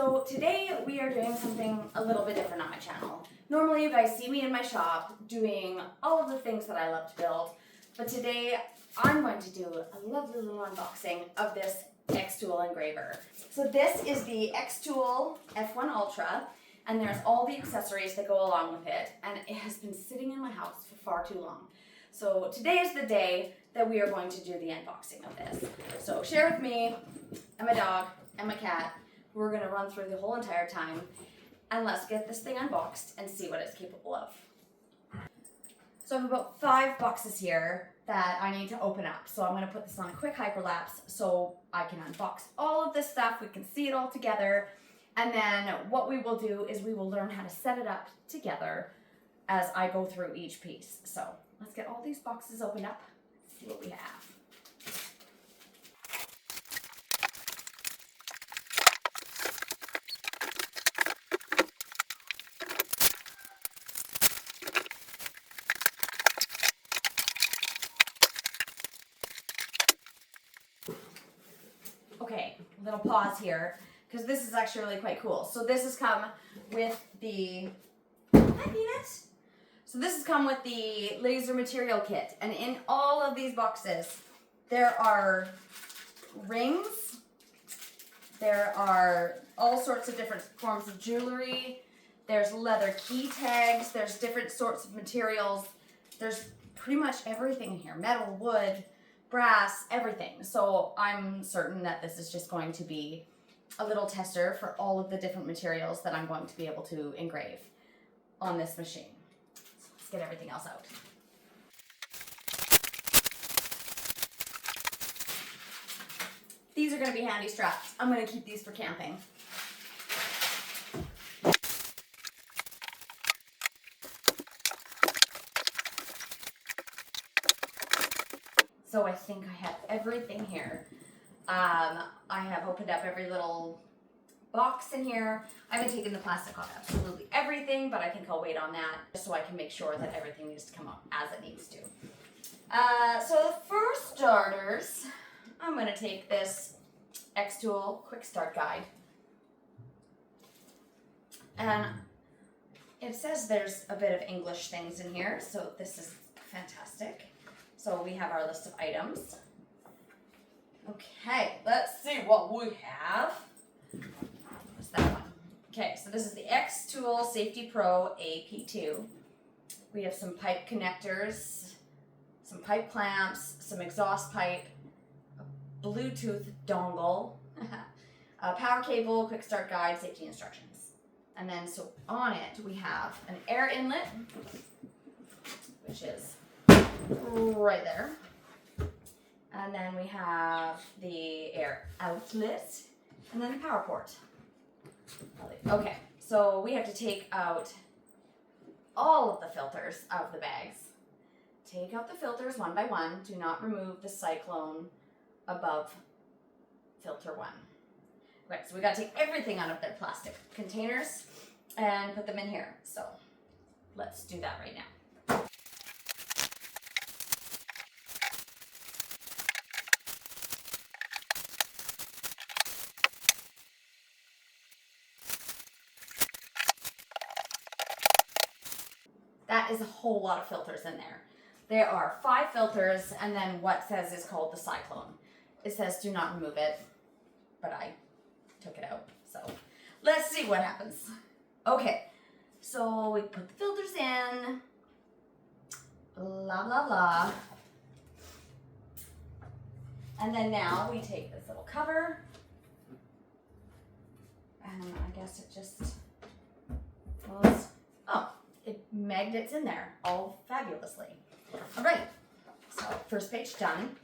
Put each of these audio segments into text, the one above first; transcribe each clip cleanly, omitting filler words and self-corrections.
So today we are doing something a little bit different on my channel. Normally you guys see me in my shop doing all of the things that I love to build, but today I'm going to do a lovely little unboxing of this xTool engraver. So this is the xTool F1 Ultra, and there's all the accessories that go along with it, and it has been sitting in my house for far too long. So today is the day that we are going to do the unboxing of this. So share with me and my dog and my cat. We're going to run through the whole entire time, and let's get this thing unboxed and see what it's capable of. So I have about 5 boxes here that I need to open up. So I'm going to put this on a quick hyperlapse so I can unbox all of this stuff. We can see it all together. And then what we will do is we will learn how to set it up together as I go through each piece. So let's get all these boxes opened up, see what we have. Okay, a little pause here, because this is actually really quite cool. So this has come with the, hi Venus. So this has come with the laser material kit, and in all of these boxes, there are rings, there are all sorts of different forms of jewelry, there's leather key tags, there's different sorts of materials, there's pretty much everything here, metal, wood, brass, everything. So I'm certain that this is just going to be a little tester for all of the different materials that I'm going to be able to engrave on this machine. So let's get everything else out. These are going to be handy straps. I'm going to keep these for camping. So I think I have everything here. I have opened up every little box in here. I haven't taken the plastic off absolutely everything, but I think I'll wait on that just so I can make sure that everything needs to come up as it needs to. So for starters, I'm going to take this xTool Quick Start Guide. And it says there's a bit of English things in here, so this is fantastic. So we have our list of items. Okay, let's see what we have. What's that one? Okay, so this is the xTool Safety Pro AP2. We have some pipe connectors, some pipe clamps, some exhaust pipe, a Bluetooth dongle, a power cable, quick start guide, safety instructions. And then so on it we have an air inlet, which is right there. And then we have the air outlet and then the power port. Okay, so we have to take out all of the filters out of the bags. Take out the filters one by one. Do not remove the cyclone above filter 1. Okay, so we got to take everything out of their plastic containers and put them in here. So let's do that right now. That is a whole lot of filters in there. There are 5 filters, and then what says is called the cyclone. It says do not remove it, but I took it out. So let's see what happens. Okay, so we put the filters in, blah, blah, blah. And then now we take this little cover, and I guess it just goes, oh, it magnets in there all fabulously. All right, so first page done.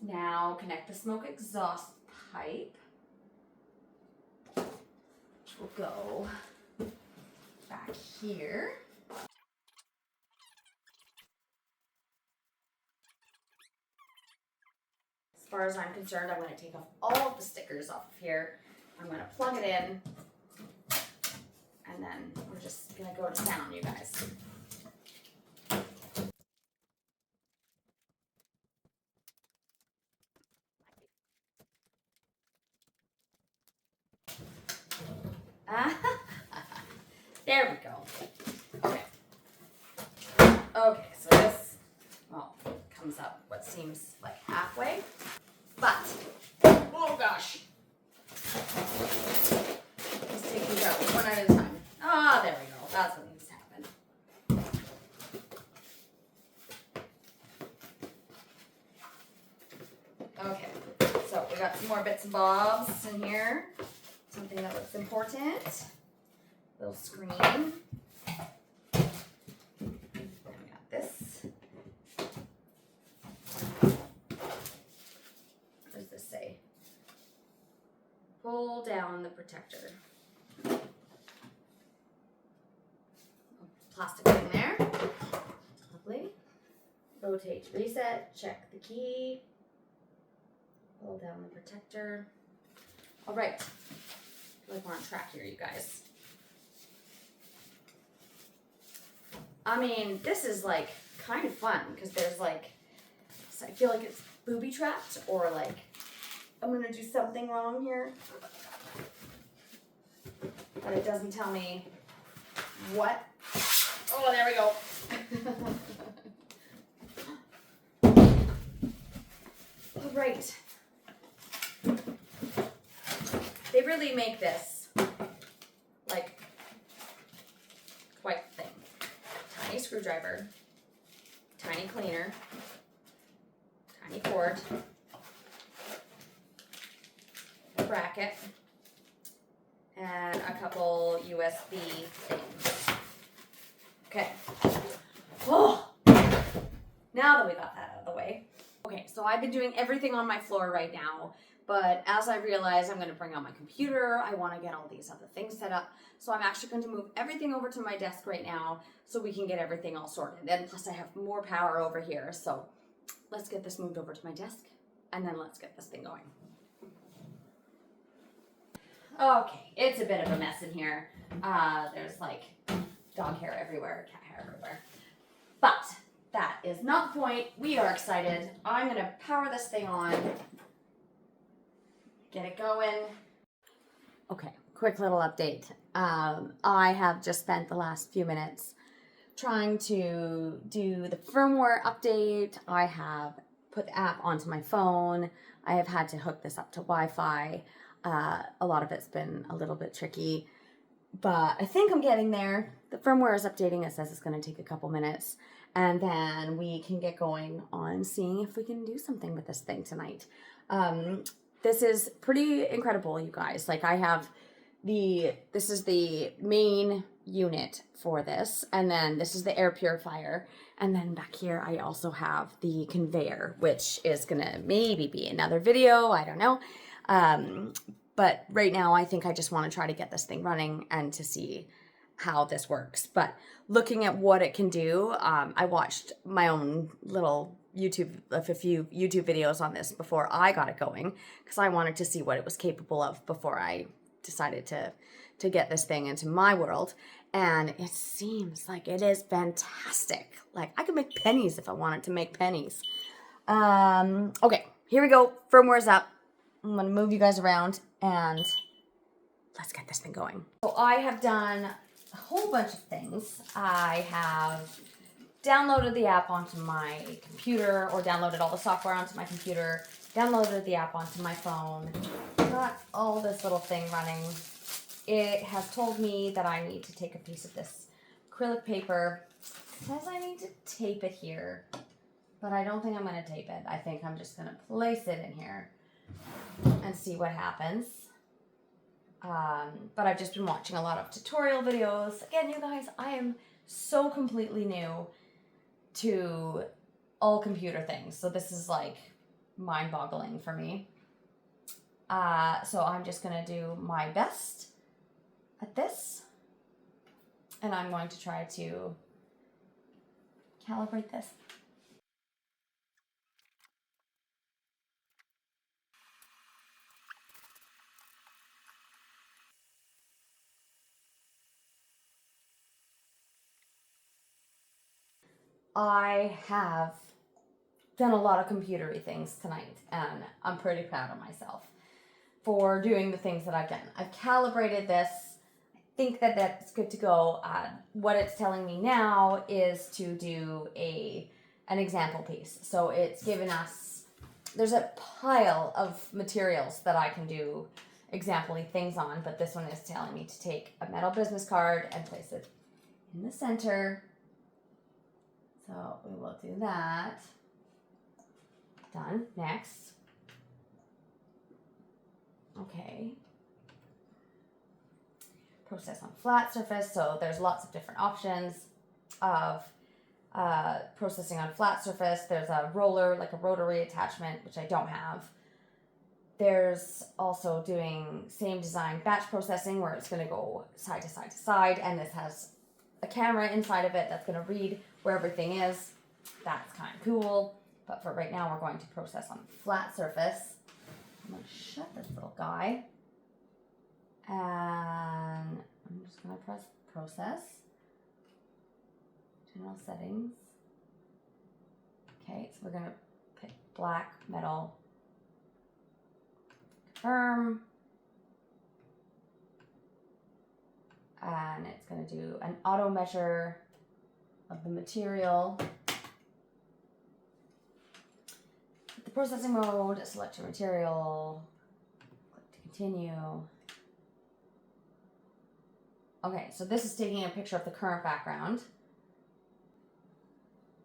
Now connect the smoke exhaust pipe. We'll go back here. As far as I'm concerned, I'm going to take off all of the stickers off of here. I'm going to plug it in, and then we're just going to go to town, you guys. There we go. Okay. Okay, so this, well, comes up what seems like halfway. But, oh gosh. Let's take these out one at a time. Ah, there we go. That's what needs to happen. Okay, so we got some more bits and bobs in here. Something that looks important. Little screen. Then we got this. What does this say? Pull down the protector. Plastic thing there. Lovely. Rotate, reset, check the key. Pull down the protector. All right. I feel like we're on track here, you guys. I mean, this is like kind of fun because there's like, I feel like it's booby trapped or like I'm gonna do something wrong here, but it doesn't tell me what. Oh, there we go. All right. They really make this like quite the thing. Tiny screwdriver, tiny cleaner, tiny cord, bracket, and a couple USB things. Okay. Oh, now that we got that out of the way. Okay, so I've been doing everything on my floor right now, but as I realize I'm going to bring out my computer, I want to get all these other things set up. So I'm actually going to move everything over to my desk right now so we can get everything all sorted. And plus I have more power over here. So let's get this moved over to my desk and then let's get this thing going. Okay, it's a bit of a mess in here. There's like dog hair everywhere, cat hair everywhere. But that is not the point. We are excited. I'm going to power this thing on. Get it going. Okay, quick little update. I have just spent the last few minutes trying to do the firmware update. I have put the app onto my phone. I have had to hook this up to Wi-Fi. A lot of it's been a little bit tricky, but I think I'm getting there. The firmware is updating. It says it's going to take a couple minutes, and then we can get going on seeing if we can do something with this thing tonight. This is pretty incredible, you guys. Like I have this is the main unit for this, and then this is the air purifier, and then back here I also have the conveyor, which is gonna maybe be another video, I don't know. But right now I think I just want to try to get this thing running and to see how this works. But looking at what it can do, I watched my own little a few YouTube videos on this before I got it going because I wanted to see what it was capable of before I decided to get this thing into my world. And it seems like it is fantastic. Like I could make pennies if I wanted to make pennies. Okay, here we go. Firmware's up. I'm gonna move you guys around and let's get this thing going. So I have done a whole bunch of things. I have downloaded the app onto my computer, or downloaded all the software onto my computer, downloaded the app onto my phone, got all this little thing running. It has told me that I need to take a piece of this acrylic paper. It says I need to tape it here, but I don't think I'm going to tape it. I think I'm just going to place it in here and see what happens. But I've just been watching a lot of tutorial videos. Again, you guys, I am so completely new to all computer things. So this is like mind-boggling for me. So I'm just going to do my best at this. And I'm going to try to calibrate this. I have done a lot of computery things tonight, and I'm pretty proud of myself for doing the things that I've done. I've calibrated this. think that that's good to go. What it's telling me now is to do an example piece. So it's given us, there's a pile of materials that I can do example-y things on, but this one is telling me to take a metal business card and place it in the center. So we will do that. Done. Next. Okay. Process on flat surface. So there's lots of different options of processing on flat surface. There's a roller, like a rotary attachment, which I don't have. There's also doing same design batch processing where it's going to go side to side to side, and this has a camera inside of it that's going to read where everything is. That's kind of cool. But for right now, we're going to process on flat surface. I'm going to shut this little guy. And I'm just going to press process. General settings. Okay, so we're going to pick black metal. Confirm. And it's going to do an auto measure of the material. The processing mode, select your material, click to continue. Okay, so this is taking a picture of the current background.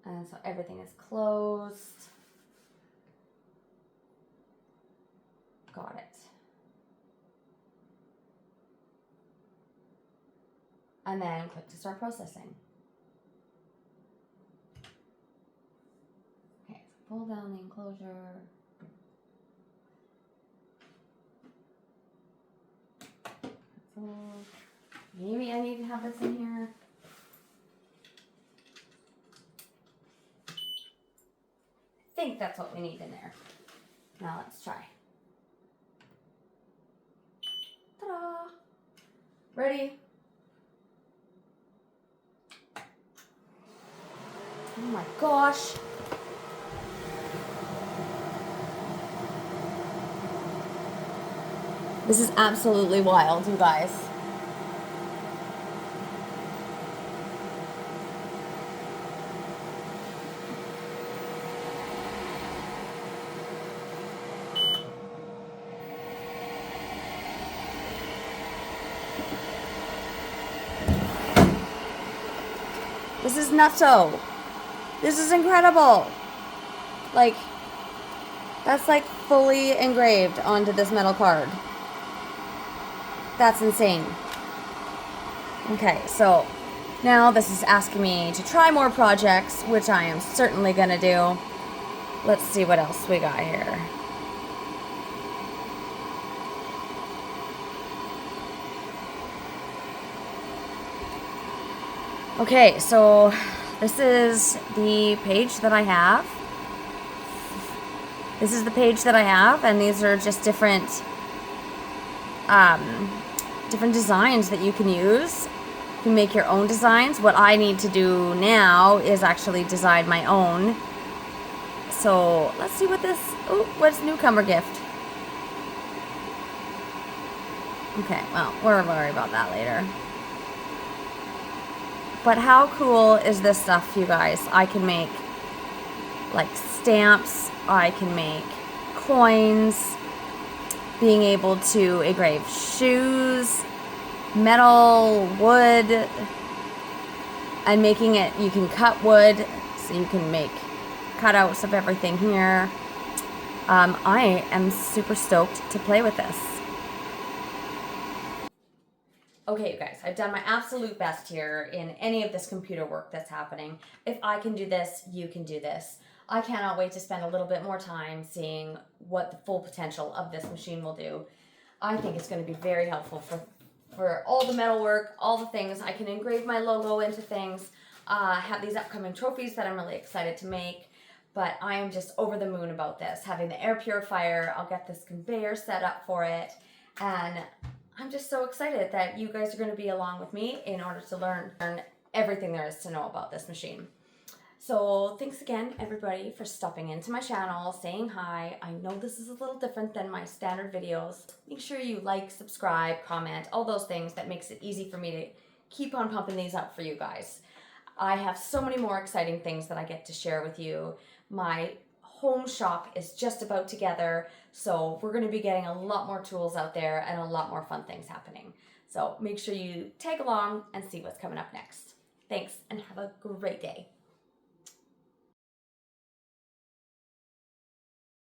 And so everything is closed. Got it. And then click to start processing. Okay, so pull down the enclosure. Maybe I need to have this in here. I think that's what we need in there. Now let's try. Ta-da! Ready? Oh my gosh. This is absolutely wild, you guys. This is nutso. This is incredible. Like, that's like fully engraved onto this metal card. That's insane. Okay, so now this is asking me to try more projects, which I am certainly gonna do. Let's see what else we got here. Okay, so this is the page that I have. This is the page that I have, and these are just different designs that you can use. You can make your own designs. What I need to do now is actually design my own. So let's see what this, what's newcomer gift? Okay, well, we'll worry about that later. But how cool is this stuff, you guys? I can make like stamps, I can make coins, being able to engrave shoes, metal, wood, and making it, you can cut wood, so you can make cutouts of everything here. I am super stoked to play with this. Okay, you guys, I've done my absolute best here in any of this computer work that's happening. If I can do this, you can do this. I cannot wait to spend a little bit more time seeing what the full potential of this machine will do. I think it's going to be very helpful for all the metal work, all the things. I can engrave my logo into things. I have these upcoming trophies that I'm really excited to make. But I am just over the moon about this. Having the air purifier, I'll get this conveyor set up for it. And I'm just so excited that you guys are going to be along with me in order to learn everything there is to know about this machine. So thanks again, everybody, for stopping into my channel, saying hi. I know this is a little different than my standard videos. Make sure you like, subscribe, comment, all those things. That makes it easy for me to keep on pumping these up for you guys. I have so many more exciting things that I get to share with you. My home shop is just about together, so we're going to be getting a lot more tools out there and a lot more fun things happening. So make sure you tag along and see what's coming up next. Thanks, and have a great day.